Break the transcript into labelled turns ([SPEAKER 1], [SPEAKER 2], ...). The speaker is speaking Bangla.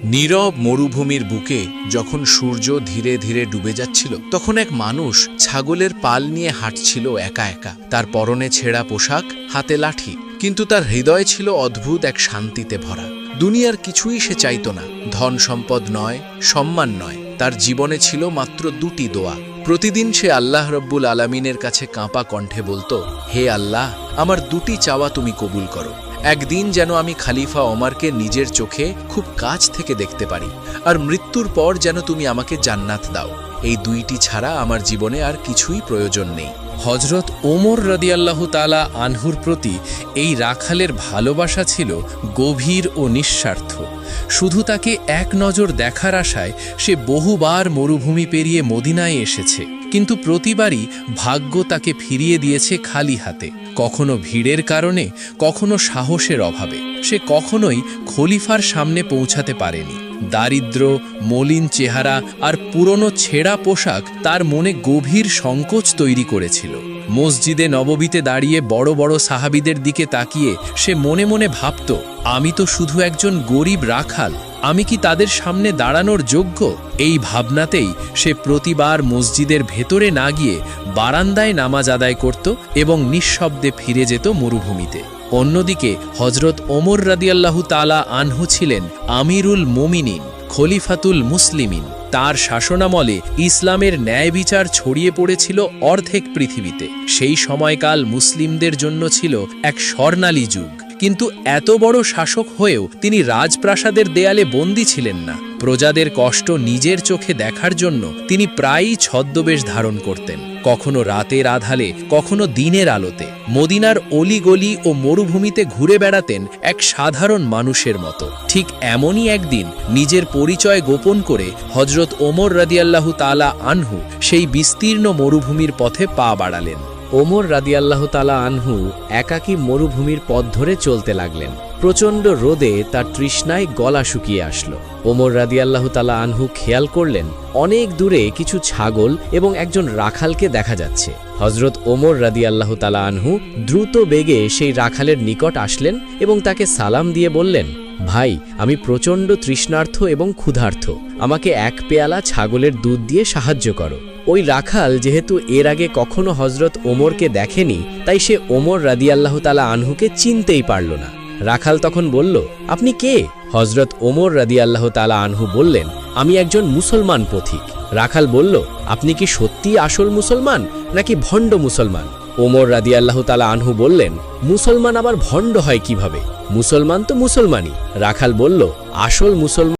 [SPEAKER 1] নীরব মরুভূমির বুকে যখন সূর্য ধীরে ধীরে ডুবে যাচ্ছিল, তখন এক মানুষ ছাগলের পাল নিয়ে হাঁটছিল একা একা। তার পরনে ছেঁড়া পোশাক, হাতে লাঠি, কিন্তু তার হৃদয় ছিল অদ্ভুত এক শান্তিতে ভরা। দুনিয়ার কিছুই সে চাইত না, ধন সম্পদ নয়, সম্মান নয়। তার জীবনে ছিল মাত্র দুটি দোয়া। প্রতিদিন সে আল্লাহ রব্বুল আলামিনের কাছে কাঁপা কণ্ঠে বলতো, হে আল্লাহ, আমার দুটি চাওয়া তুমি কবুল করো। একদিন যেন আমি খলিফা ওমরকে নিজের চোখে খুব কাছ থেকে দেখতে পারি, আর মৃত্যুর পর যেন তুমি আমাকে জান্নাত দাও। এই দুইটি ছাড়া আমার জীবনে আর কিছুই প্রয়োজন নেই।
[SPEAKER 2] হযরত ওমর রাদিয়াল্লাহু তাআলা আনহুর প্রতি এই রাখালের ভালোবাসা ছিল গভীর ও নিঃস্বার্থ। শুধু তাকে এক নজর দেখার আশায় সে বহুবার মরুভূমি পেরিয়ে মদিনায় এসেছে, কিন্তু প্রতিবারই ভাগ্য তাকে ফিরিয়ে দিয়েছে খালি হাতে। কখনো ভিড়ের কারণে, কখনো সাহসের অভাবে সে কখনোই খলিফার সামনে পৌঁছাতে পারেনি। দারিদ্র্য, মলিন চেহারা আর পুরনো ছেঁড়া পোশাক তার মনে গভীর সংকোচ তৈরি করেছিল। মসজিদে নববীতে দাঁড়িয়ে বড় বড় সাহাবীদের দিকে তাকিয়ে সে মনে মনে ভাবত, আমি তো শুধু একজন গরিব রাখাল, আমি কি তাদের সামনে দাঁড়ানোর যোগ্য? এই ভাবনাতেই সে প্রতিবার মসজিদের ভেতরে না গিয়ে বারান্দায় নামাজ আদায় করত এবং নিঃশব্দে ফিরে যেত মরুভূমিতে। অন্যদিকে হযরত ওমর রাদিয়াল্লাহু তাআলা আনহু ছিলেন আমিরুল মুমিনিন, খলিফাতুল মুসলিমিন। তার শাসনামলে ইসলামের ন্যায় বিচার ছড়িয়ে পড়েছিল অর্ধেক পৃথিবীতে। সেই সময়কাল মুসলিমদের জন্য ছিল এক স্বর্ণালী যুগ। কিন্তু এত বড় শাসক হয়েও তিনি রাজপ্রাসাদের দেয়ালে বন্দী ছিলেন না। প্রজাদের কষ্ট নিজের চোখে দেখার জন্য তিনি প্রায়ই ছদ্মবেশ ধারণ করতেন, কখনো রাতের আধালে, কখনো দিনের আলোতে। মদিনার অলিগলি ও মরুভূমিতে ঘুরে বেড়াতেন এক সাধারণ মানুষের মতো। ঠিক এমনই একদিন নিজের পরিচয় গোপন করে হযরত ওমর রাদিয়াল্লাহু তাআলা আনহু সেই বিস্তীর্ণ মরুভূমির পথে পা বাড়ালেন।
[SPEAKER 3] ওমর রাদিয়াল্লাহু তাআলা আনহু একাকী মরুভূমির পথ ধরে চলতে লাগলেন। প্রচণ্ড রোদে তার তৃষ্ণায় গলা শুকিয়ে আসলো। ওমর রাদিয়াল্লাহু তাআলা আনহু খেয়াল করলেন, অনেক দূরে কিছু ছাগল এবং একজন রাখালকে দেখা যাচ্ছে। হযরত ওমর রাদিয়াল্লাহু তাআলা আনহু দ্রুত বেগে সেই রাখালের নিকট আসলেন এবং তাকে সালাম দিয়ে বললেন, ভাই, আমি প্রচণ্ড তৃষ্ণার্থ এবং ক্ষুধার্ত, আমাকে এক পেয়ালা ছাগলের দুধ দিয়ে সাহায্য করো। ওই রাখাল যেহেতু এর আগে কখনো হযরত ওমরকে দেখেনি, তাই সে ওমর রাদিয়াল্লাহু তাআলা আনহুকে চিনতেই পারল না। রাখাল তখন বলল, আপনি কে? হযরত ওমর রাদিয়াল্লাহু তাআলা আনহু বললেন, আমি একজন মুসলমান পথিক। রাখাল বলল, আপনি কি সত্যিই আসল মুসলমান নাকি ভণ্ড মুসলমান? ওমর রাদিয়াল্লাহু তাআলা আনহু বললেন, মুসলমান আবার ভণ্ড হয় কিভাবে? মুসলমান তো মুসলমানই। রাখাল বলল, আসল মুসলমান